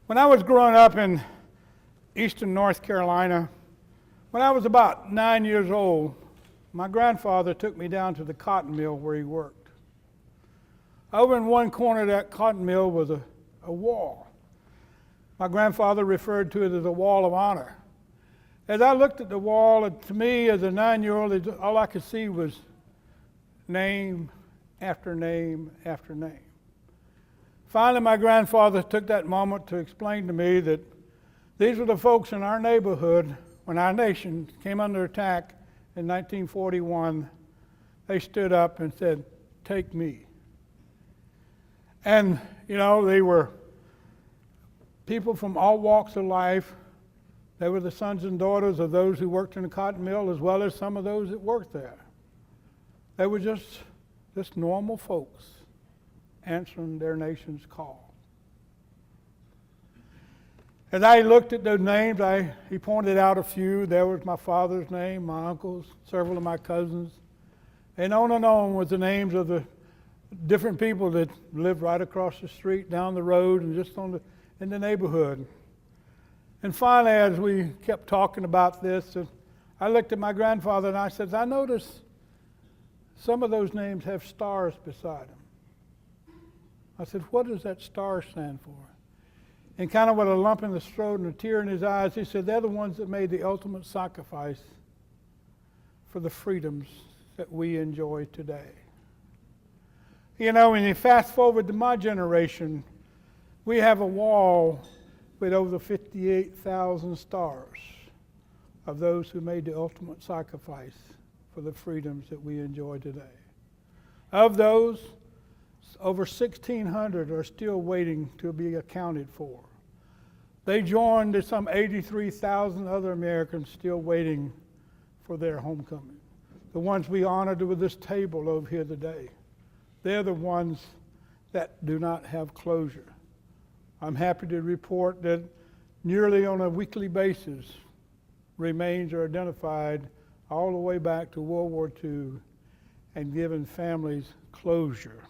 When I was growing up in eastern North Carolina, when I was about 9 years old, my grandfather took me down to the cotton mill where he worked. Over in one corner of that cotton mill was a wall. My grandfather referred to it as a wall of honor. As I looked at the wall, to me as a 9-year-old, all I could see was name after name after name. Finally, my grandfather took that moment to explain to me that these were the folks in our neighborhood when our nation came under attack in 1941. They stood up and said, "Take me." And, they were people from all walks of life. They were the sons and daughters of those who worked in the cotton mill as well as some of those that worked there. They were just normal folks answering their nation's call. As I looked at those names, he pointed out a few. There was my father's name, my uncles, several of my cousins. And on was the names of the different people that lived right across the street, down the road, and just in the neighborhood. And finally, as we kept talking about this, I looked at my grandfather and I said, I noticed some of those names have stars beside them. I said, what does that star stand for? And kind of with a lump in his throat and a tear in his eyes, he said, they're the ones that made the ultimate sacrifice for the freedoms that we enjoy today. When you fast forward to my generation, we have a wall with over 58,000 stars of those who made the ultimate sacrifice for the freedoms that we enjoy today. Of those, over 1,600 are still waiting to be accounted for. They joined some 83,000 other Americans still waiting for their homecoming. The ones we honored with this table over here today. They're the ones that do not have closure. I'm happy to report that nearly on a weekly basis, remains are identified all the way back to World War II and giving families closure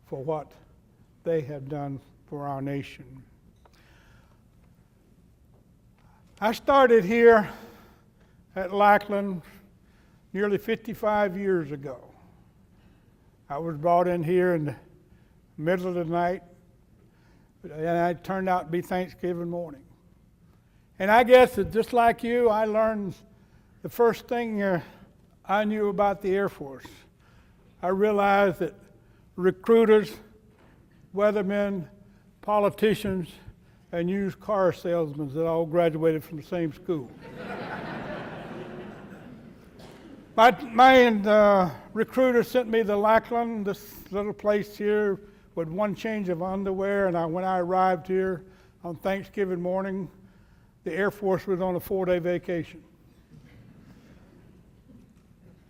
for what they have done for our nation. I started here at Lackland nearly 55 years ago. I was brought in here in the middle of the night, and it turned out to be Thanksgiving morning. And I guess that just like you, I learned the first thing I knew about the Air Force. I realized that recruiters, weathermen, politicians, and used car salesmen that all graduated from the same school. My recruiter sent me to Lackland, this little place here with one change of underwear, and when I arrived here on Thanksgiving morning, the Air Force was on a 4-day vacation.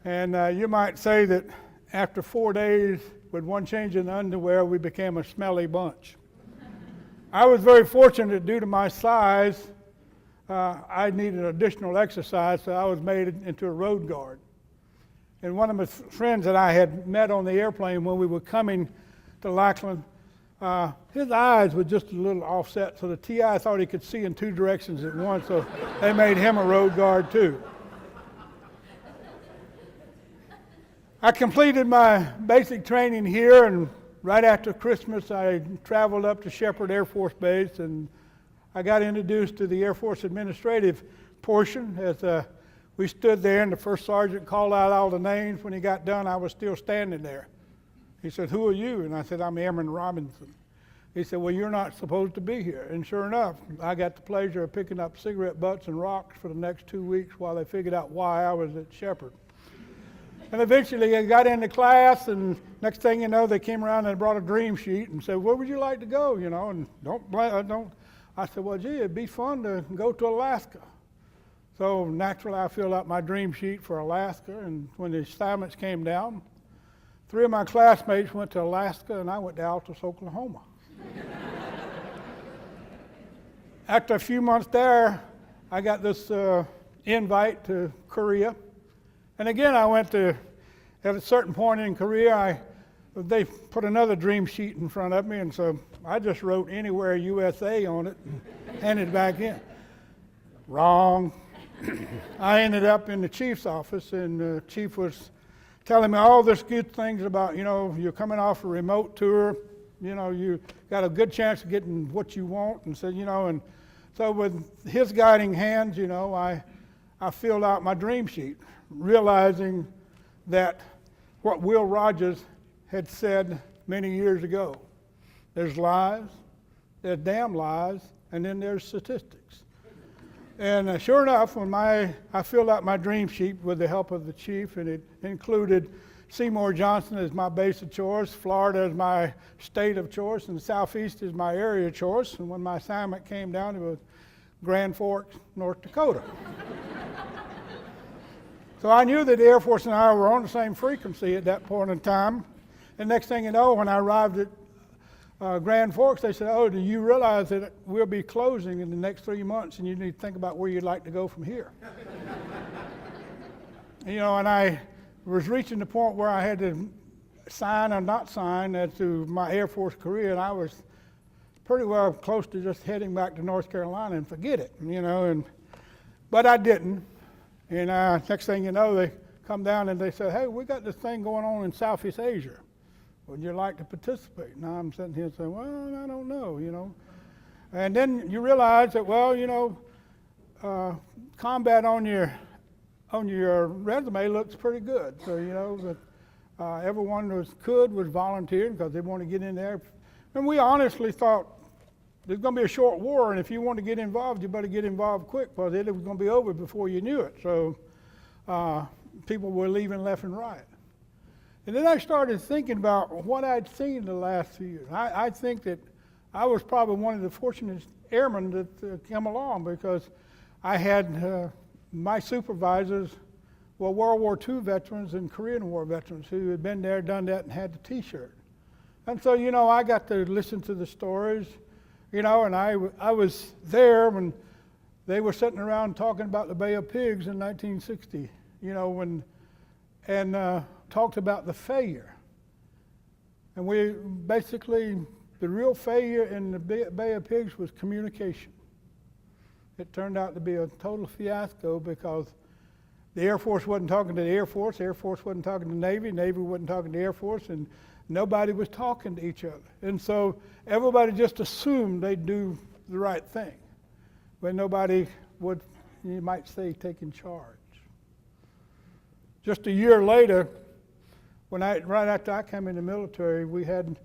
And you might say that after 4 days with one change in underwear, we became a smelly bunch. I was very fortunate due to my size. I needed additional exercise, so I was made into a road guard. And one of my friends that I had met on the airplane when we were coming to Lackland, his eyes were just a little offset, so the TI thought he could see in two directions at once, so they made him a road guard too. I completed my basic training here, and right after Christmas I traveled up to Shepherd Air Force Base, and I got introduced to the Air Force administrative portion as we stood there, and the first sergeant called out all the names. When he got done, I was still standing there. He said, "Who are you?" And I said, "I'm Airman Robinson." He said, "Well, you're not supposed to be here." And sure enough, I got the pleasure of picking up cigarette butts and rocks for the next 2 weeks while they figured out why I was at Shepherd. And eventually I got into class, and next thing you know, they came around and brought a dream sheet and said, "Where would you like to go?" And I said, "Well, gee, it'd be fun to go to Alaska." So naturally, I filled out my dream sheet for Alaska, and when the assignments came down, 3 of my classmates went to Alaska, and I went to Altus, Oklahoma. After a few months there, I got this invite to Korea. And again, at a certain point in Korea, they put another dream sheet in front of me, and so I just wrote anywhere USA on it and handed it back in. Wrong. I ended up in the chief's office, and the chief was telling me all this good things about, you're coming off a remote tour, you got a good chance of getting what you want, and said, and so with his guiding hands, I filled out my dream sheet, realizing that what Will Rogers had said many years ago. There's lies, there's damn lies, and then there's statistics. And sure enough, when I filled out my dream sheet with the help of the chief, and it included Seymour Johnson as my base of choice, Florida as my state of choice, and the Southeast as my area of choice. And when my assignment came down, it was Grand Forks, North Dakota. So I knew that the Air Force and I were on the same frequency at that point in time. And next thing you know, when I arrived at Grand Forks, they said, "Oh, do you realize that we'll be closing in the next 3 months, and you need to think about where you'd like to go from here?" And I was reaching the point where I had to sign or not sign as to my Air Force career, and I was pretty well close to just heading back to North Carolina and forget it, but I didn't. And next thing you know, they come down and they said, "Hey, we got this thing going on in Southeast Asia. Would you like to participate?" And I'm sitting here saying, "Well, I don't know, And then you realize that, combat on your resume looks pretty good. So, that everyone was volunteering because they want to get in there. And we honestly thought there's going to be a short war, and if you want to get involved, you better get involved quick, because it was going to be over before you knew it. So people were leaving left and right. And then I started thinking about what I'd seen the last few years. I think that I was probably one of the fortunate airmen that came along, because I had my supervisors were World War II veterans and Korean War veterans who had been there, done that, and had the T-shirt. And so, I got to listen to the stories, and I was there when they were sitting around talking about the Bay of Pigs in 1960, and talked about the failure. And we basically, the real failure in the Bay of Pigs was communication. It turned out to be a total fiasco, because the Air Force wasn't talking to the Air Force wasn't talking to the Navy wasn't talking to the Air Force, and nobody was talking to each other. And so everybody just assumed they'd do the right thing, but nobody would, you might say, take in charge. Just a year later, right after I came in the military, we had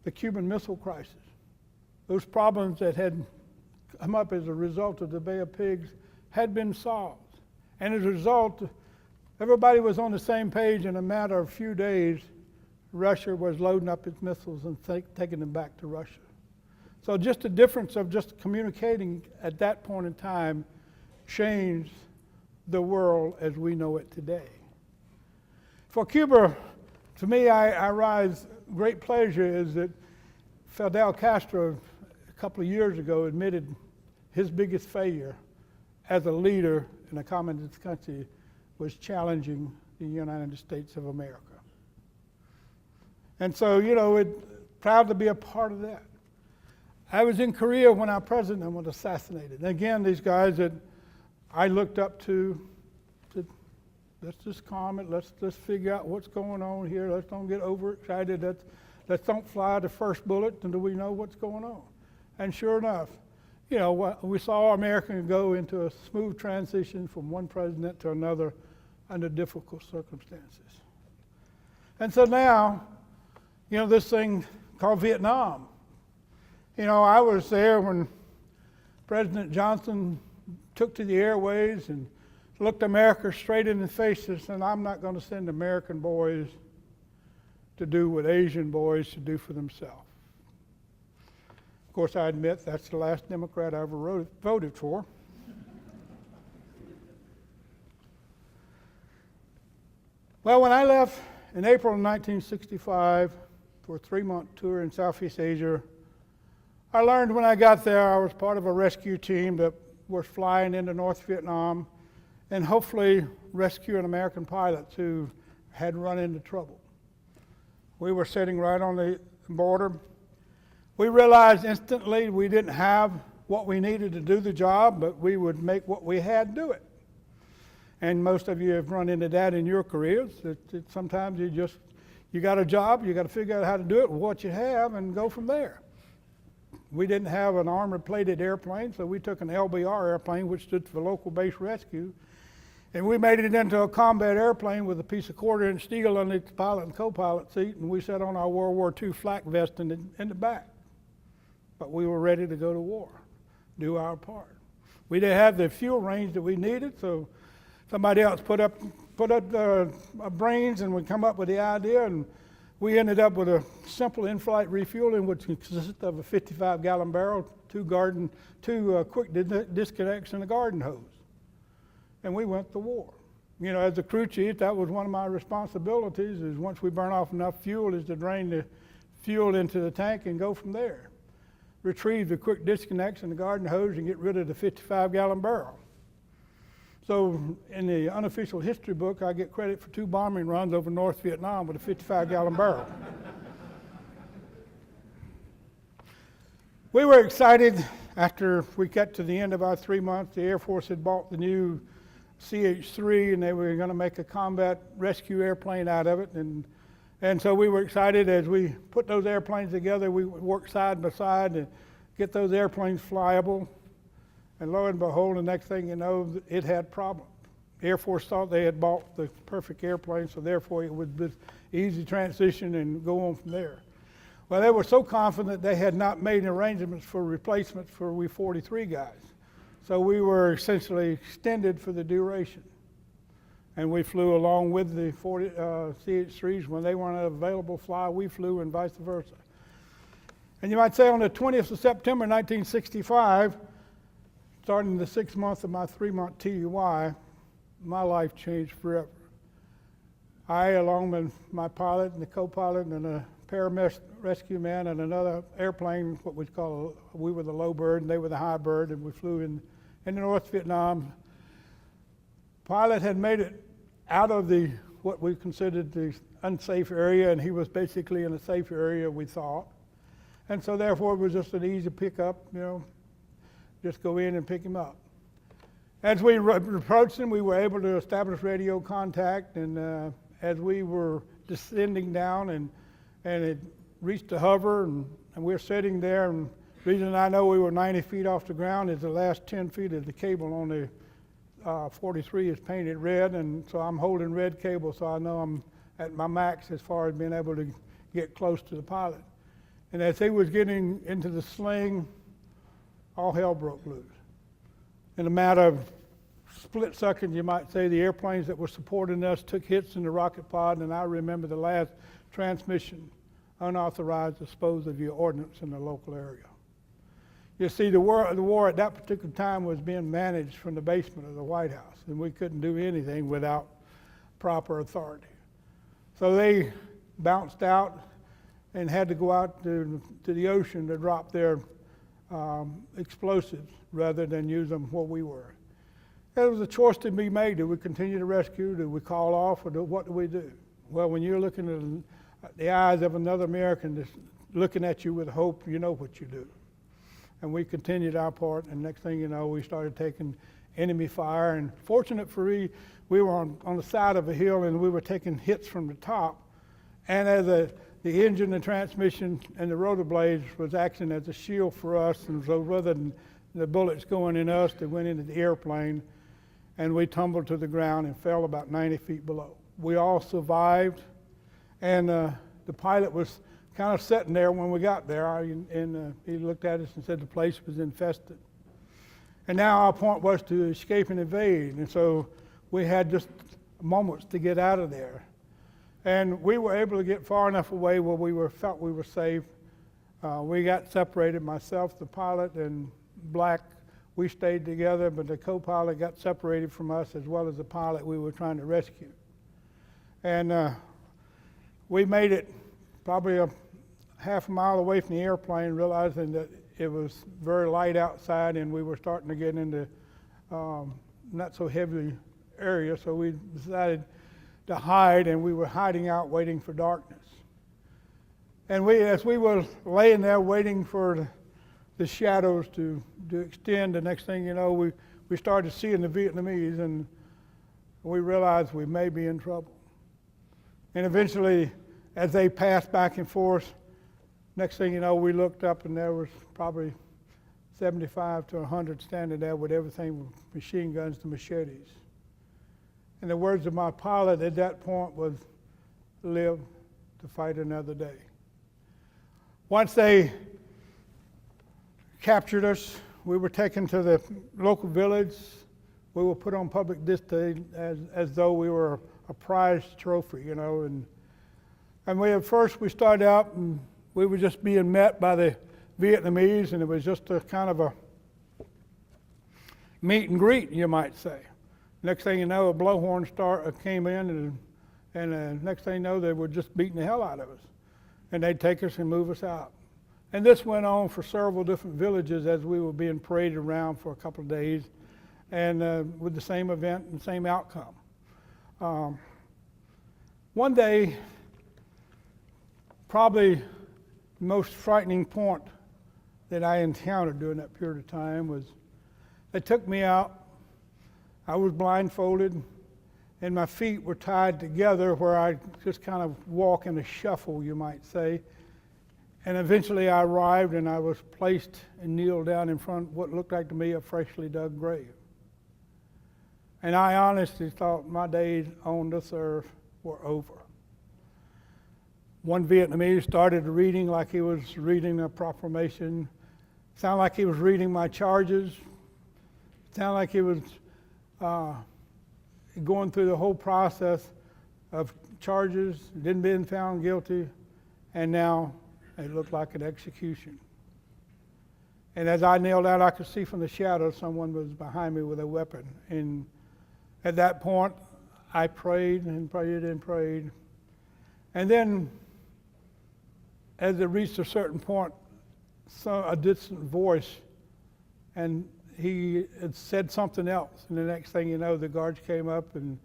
the Cuban Missile Crisis. Those problems that had come up as a result of the Bay of Pigs had been solved. And as a result, everybody was on the same page. In a matter of a few days, Russia was loading up its missiles and taking them back to Russia. So just the difference of just communicating at that point in time changed the world as we know it today. For Cuba, to me, I rise great pleasure is that Fidel Castro, a couple of years ago, admitted his biggest failure as a leader in a communist country was challenging the United States of America. And so, proud to be a part of that. I was in Korea when our president was assassinated. And again, these guys that I looked up to, let's just calm it, let's just figure out what's going on here, let's don't get overexcited, let's don't fly the first bullet until we know what's going on. And sure enough, we saw America go into a smooth transition from one president to another under difficult circumstances. And so now, this thing called Vietnam. I was there when President Johnson took to the airways and looked America straight in the face and said, "I'm not going to send American boys to do what Asian boys should do for themselves." Of course, I admit that's the last Democrat I ever voted for. Well, when I left in April of 1965 for a 3-month tour in Southeast Asia, I learned when I got there I was part of a rescue team that was flying into North Vietnam and hopefully rescuing American pilots who had run into trouble. We were sitting right on the border. We realized instantly we didn't have what we needed to do the job, but we would make what we had do it. And most of you have run into that in your careers. Sometimes you got a job, you got to figure out how to do it with what you have and go from there. We didn't have an armor-plated airplane, so we took an LBR airplane, which stood for Local Base Rescue, and we made it into a combat airplane with a piece of quarter-inch steel underneath the pilot and co-pilot seat, and we sat on our World War II flak vest in the back. But we were ready to go to war, do our part. We didn't have the fuel range that we needed, so somebody else put up the brains, and we come up with the idea, and we ended up with a simple in-flight refueling, which consisted of a 55-gallon barrel, two quick disconnects, and a garden hose. And we went to war. You know, as a crew chief, that was one of my responsibilities, is once we burn off enough fuel, is to drain the fuel into the tank and go from there. Retrieve the quick disconnects and the garden hose and get rid of the 55-gallon barrel. So in the unofficial history book, I get credit for 2 bombing runs over North Vietnam with a 55-gallon barrel. We were excited after we got to the end of our 3 months. The Air Force had bought the new CH-3, and they were going to make a combat rescue airplane out of it. And so we were excited as we put those airplanes together. We would work side by side to get those airplanes flyable. And lo and behold, the next thing you know, it had problems. The Air Force thought they had bought the perfect airplane, so therefore it would be easy transition and go on from there. Well, they were so confident they had not made arrangements for replacements for we 43 guys. So we were essentially extended for the duration. And we flew along with the CH-3s. When they weren't available to fly, we flew, and vice versa. And you might say on the 20th of September 1965, starting the 6th month of my 3-month TUI, my life changed forever. I, along with my pilot and the co-pilot and a rescue man and another airplane, we were the low bird and they were the high bird, and we flew in North Vietnam. Pilot had made it out of what we considered the unsafe area, and he was basically in a safe area, we thought. And so therefore it was just an easy pickup, just go in and pick him up. As we approached him, we were able to establish radio contact, and as we were descending down and it reached a hover, and we're sitting there, and the reason I know we were 90 feet off the ground is the last 10 feet of the cable on the 43 is painted red, and so I'm holding red cable, so I know I'm at my max as far as being able to get close to the pilot. And as he was getting into the sling, all hell broke loose. In a matter of split seconds, you might say, the airplanes that were supporting us took hits in the rocket pod, and I remember the last transmission, unauthorized dispose of your ordnance in the local area. You see, the war at that particular time was being managed from the basement of the White House, and we couldn't do anything without proper authority. So they bounced out and had to go out to the ocean to drop their explosives rather than use them where we were. It was a choice to be made. Do we continue to rescue? Do we call off? Or what do we do? Well, when you're looking at the eyes of another American that's looking at you with hope, you know what you do. And we continued our part, and next thing you know, we started taking enemy fire. And fortunate for we were on the side of a hill, and we were taking hits from the top. And as the engine, the transmission, and the rotor blades was acting as a shield for us, and so rather than the bullets going in us, they went into the airplane, and we tumbled to the ground and fell about 90 feet below. We all survived, and the pilot was kind of sitting there when we got there, and he looked at us and said the place was infested. And now our point was to escape and evade, and so we had just moments to get out of there. And we were able to get far enough away where felt we were safe. We got separated, myself, the pilot, and Black. We stayed together, but the co-pilot got separated from us as well as the pilot we were trying to rescue. And we made it probably a half a mile away from the airplane, realizing that it was very light outside and we were starting to get into not so heavy area, so we decided to hide, and we were hiding out waiting for darkness. And as we were laying there waiting for the shadows to extend, the next thing you know, we started seeing the Vietnamese, and we realized we may be in trouble. And eventually, as they passed back and forth, next thing you know, we looked up and there was probably 75 to 100 standing there with everything from machine guns to machetes. And the words of my pilot at that point was, "Live to fight another day." Once they captured us, we were taken to the local village. We were put on public display as though we were a prize trophy, you know. And at first we started out and we were just being met by the Vietnamese, and it was just a kind of a meet and greet, you might say. Next thing you know, a blowhorn came in, and next thing you know, they were just beating the hell out of us. And they'd take us and move us out. And this went on for several different villages as we were being paraded around for a couple of days, and with the same event and same outcome. One day, probably the most frightening point that I encountered during that period of time was they took me out. I was blindfolded, and my feet were tied together where I just kind of walk in a shuffle, you might say. And eventually I arrived and I was placed and kneeled down in front of what looked like to me a freshly dug grave. And I honestly thought my days on this earth were over. One Vietnamese started reading like he was reading a proclamation. Sounded like he was reading my charges. Sounded like he was going through the whole process of charges, didn't been found guilty, and now it looked like an execution. And as I knelt out, I could see from the shadow someone was behind me with a weapon. And at that point, I prayed and prayed and prayed. And then, as it reached a certain point, a distant voice, and he had said something else. And the next thing you know, the guards came up and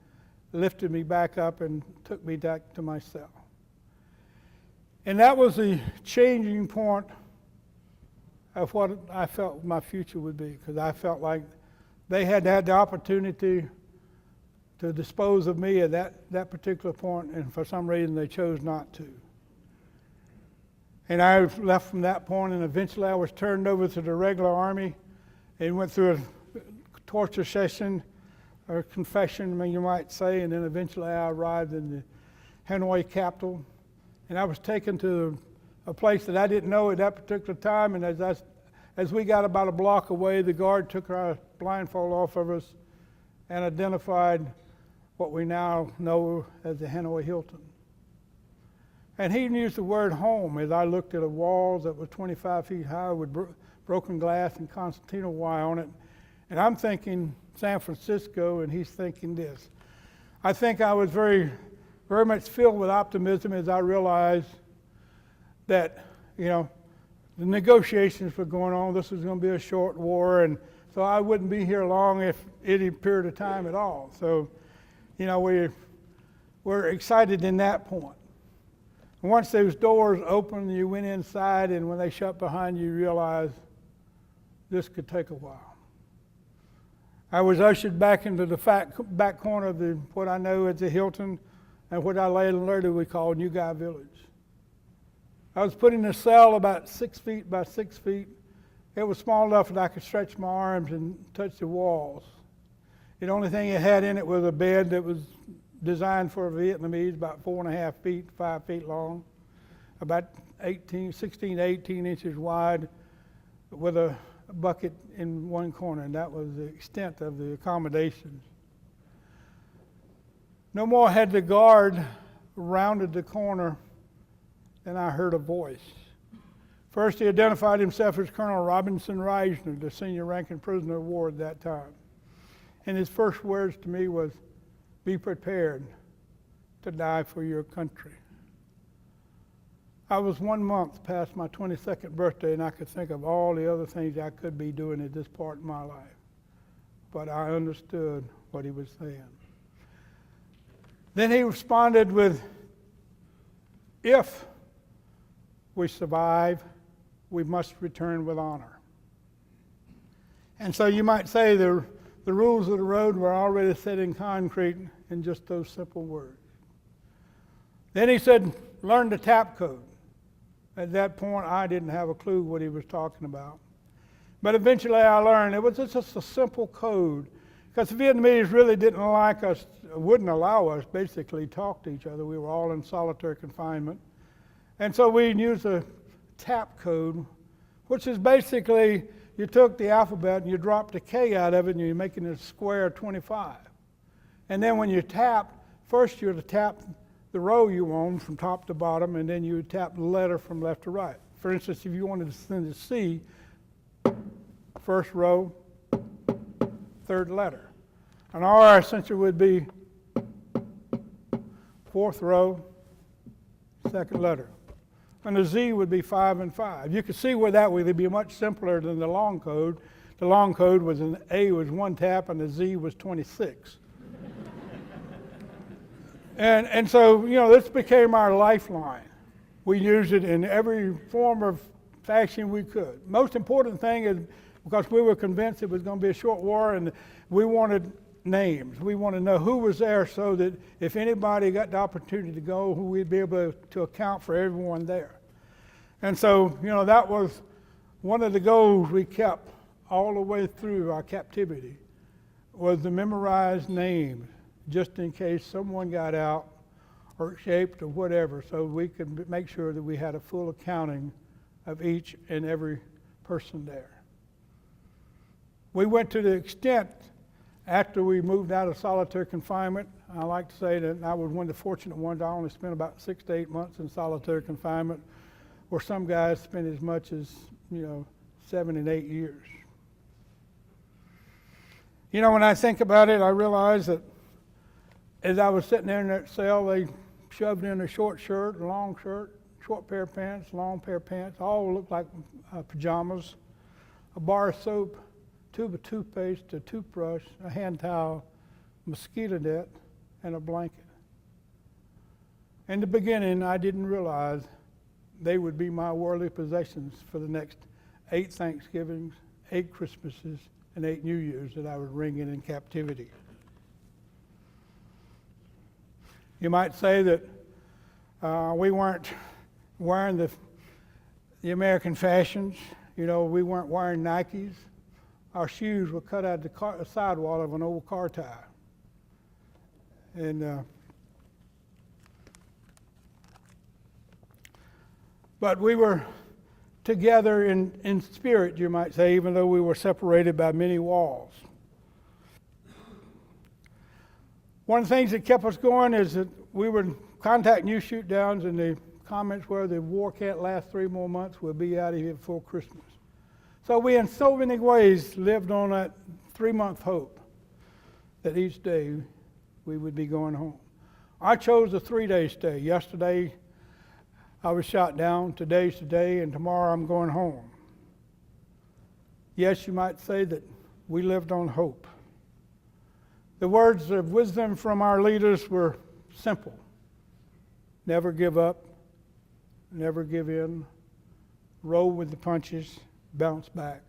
lifted me back up and took me back to my cell. And that was the changing point of what I felt my future would be, because I felt like they had had the opportunity to dispose of me at that particular point, and for some reason they chose not to. And I left from that point, and eventually I was turned over to the regular army and went through a torture session, or confession, I mean, you might say, and then eventually I arrived in the Hanoi capital. And I was taken to a place that I didn't know at that particular time, and as we got about a block away, the guard took our blindfold off of us and identified what we now know as the Hanoi Hilton. And he used the word home as I looked at a wall that was 25 feet high with broken glass and concertina wire on it. And I'm thinking San Francisco, and he's thinking this. I think I was very much filled with optimism as I realized that, the negotiations were going on. This was going to be a short war, and so I wouldn't be here long, if any period of time at all. So, we were excited in that point. And once those doors opened, you went inside, and when they shut behind you, you realized this could take a while. I was ushered back into the back corner of what I know as the Hilton, and what I later we call New Guy Village. I was put in a cell about 6 feet by 6 feet. It was small enough that I could stretch my arms and touch the walls. The only thing it had in it was a bed that was designed for a Vietnamese, about 4.5 feet, 5 feet long, about 16 to 18 inches wide, with a bucket in one corner, and that was the extent of the accommodations. No more had the guard rounded the corner than I heard a voice. First, he identified himself as Colonel Robinson Reisner, the senior ranking prisoner of war at that time. And his first words to me was, "Be prepared to die for your country." I was 1 month past my 22nd birthday, and I could think of all the other things I could be doing at this part in my life. But I understood what he was saying. Then he responded with, "If we survive, we must return with honor. And so you might say the rules of the road were already set in concrete in just those simple words. Then he said, learn the tap code. At that point, I didn't have a clue what he was talking about. But eventually I learned it was just a simple code, because the Vietnamese really didn't like us, wouldn't allow us basically to talk to each other. We were all in solitary confinement. And so we used a tap code, which is basically you took the alphabet and you dropped a K out of it and you're making it a square 25. And then when you tap, first you would tap the row you on from top to bottom, and then you would tap the letter from left to right. For instance, if you wanted to send a C, first row, third letter. An R essentially would be fourth row, second letter. And a Z would be 5 and 5. You could see where that would be much simpler than the long code. The long code was an A was one tap and the Z was 26. And so, this became our lifeline. We used it in every form of fashion we could. Most important thing is because we were convinced it was going to be a short war, and we wanted names. We wanted to know who was there so that if anybody got the opportunity to go, we'd be able to account for everyone there. And so, that was one of the goals we kept all the way through our captivity, was to memorize names, just in case someone got out or escaped or whatever, so we could make sure that we had a full accounting of each and every person there. We went to the extent, after we moved out of solitary confinement, I like to say that I was one of the fortunate ones. I only spent about 6 to 8 months in solitary confinement, where some guys spent as much as 7 and 8 years. When I think about it, I realize that as I was sitting there in that cell, they shoved in a short shirt, a long shirt, short pair of pants, long pair of pants, all looked like pajamas, a bar of soap, tube of toothpaste, a toothbrush, a hand towel, mosquito net, and a blanket. In the beginning, I didn't realize they would be my worldly possessions for the next 8 Thanksgivings, 8 Christmases, and 8 New Years that I would ring in captivity. You might say that we weren't wearing the American fashions. We weren't wearing Nikes. Our shoes were cut out of the sidewall of an old car tire. But we were together in spirit, you might say, even though we were separated by many walls. One of the things that kept us going is that we would contact new shoot downs, and the comments were the war can't last 3 more months, we'll be out of here before Christmas. So we in so many ways lived on that 3-month hope that each day we would be going home. I chose a 3-day stay. Yesterday I was shot down, today's today, and tomorrow I'm going home. Yes, you might say that we lived on hope. The words of wisdom from our leaders were simple. Never give up, never give in, roll with the punches, bounce back,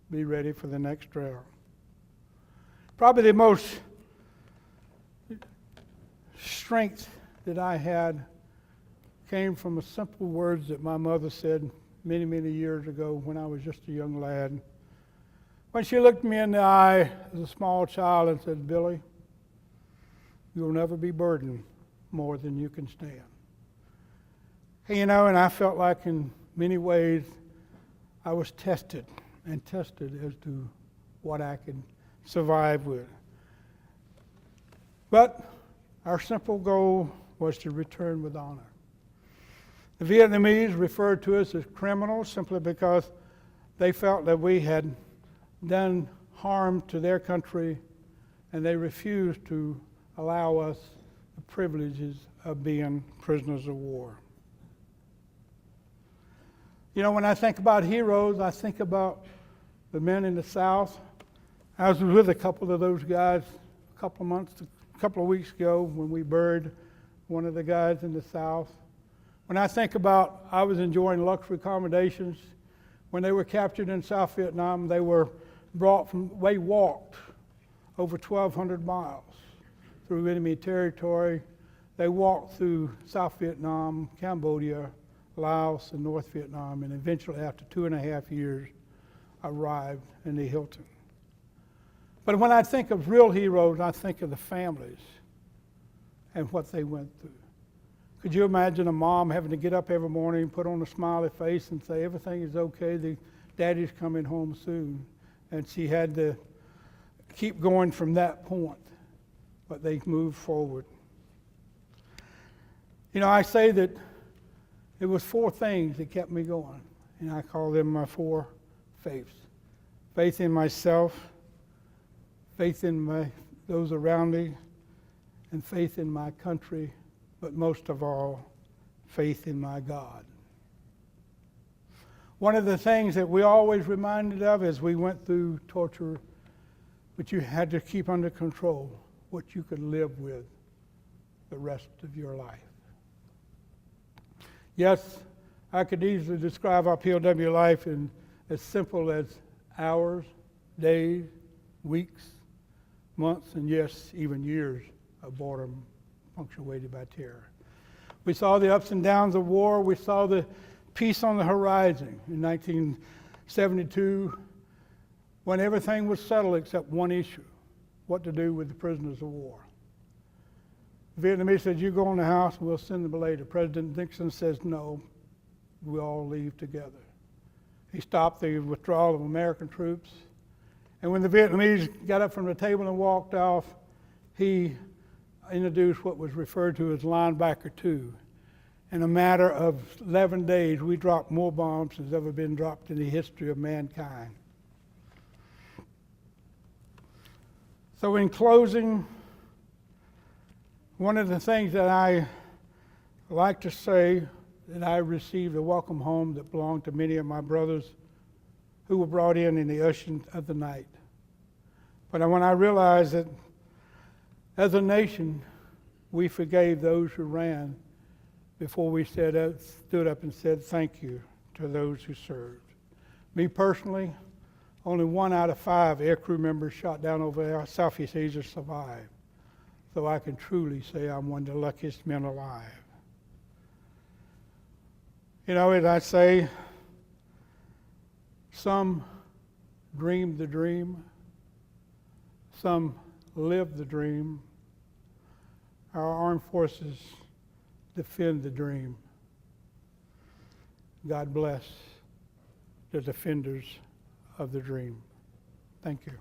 be ready for the next round. Probably the most strength that I had came from the simple words that my mother said many, many years ago when I was just a young lad. When she looked me in the eye as a small child and said, "Billy, you'll never be burdened more than you can stand." And I felt like in many ways I was tested as to what I could survive with. But our simple goal was to return with honor. The Vietnamese referred to us as criminals simply because they felt that we had done harm to their country, and they refused to allow us the privileges of being prisoners of war. When I think about heroes, I think about the men in the South. I was with a couple of those guys a couple of weeks ago when we buried one of the guys in the South When I think about, I was enjoying luxury accommodations. When they were captured in South Vietnam, they walked over 1,200 miles through enemy territory. They walked through South Vietnam, Cambodia, Laos, and North Vietnam, and eventually, after 2.5 years, arrived in the Hilton. But when I think of real heroes, I think of the families and what they went through. Could you imagine a mom having to get up every morning, put on a smiley face, and say, everything is okay, the daddy's coming home soon? And she had to keep going from that point, but they moved forward. You know, I say that it was 4 things that kept me going, and I call them my 4 faiths. Faith in myself, faith in those around me, and faith in my country, but most of all, faith in my God. One of the things that we always reminded of as we went through torture, but you had to keep under control what you could live with the rest of your life. Yes, I could easily describe our POW life in as simple as hours, days, weeks, months, and yes, even years of boredom punctuated by terror. We saw the ups and downs of war. We saw the peace on the horizon in 1972 when everything was settled except one issue, what to do with the prisoners of war. The Vietnamese said, you go in the house and we'll send them later. President Nixon says, no, we'll all leave together. He stopped the withdrawal of American troops. And when the Vietnamese got up from the table and walked off, he introduced what was referred to as Linebacker 2. In a matter of 11 days, we dropped more bombs than has ever been dropped in the history of mankind. So in closing, one of the things that I like to say that I received a welcome home that belonged to many of my brothers who were brought in the hushing of the night. But when I realized that as a nation, we forgave those who ran before we stood up and said thank you to those who served. Me personally, only 1 out of 5 aircrew members shot down over Southeast Asia survived. So I can truly say I'm one of the luckiest men alive. You know, as I say, some dream the dream, some live the dream. Our armed forces defend the dream. God bless the defenders of the dream. Thank you.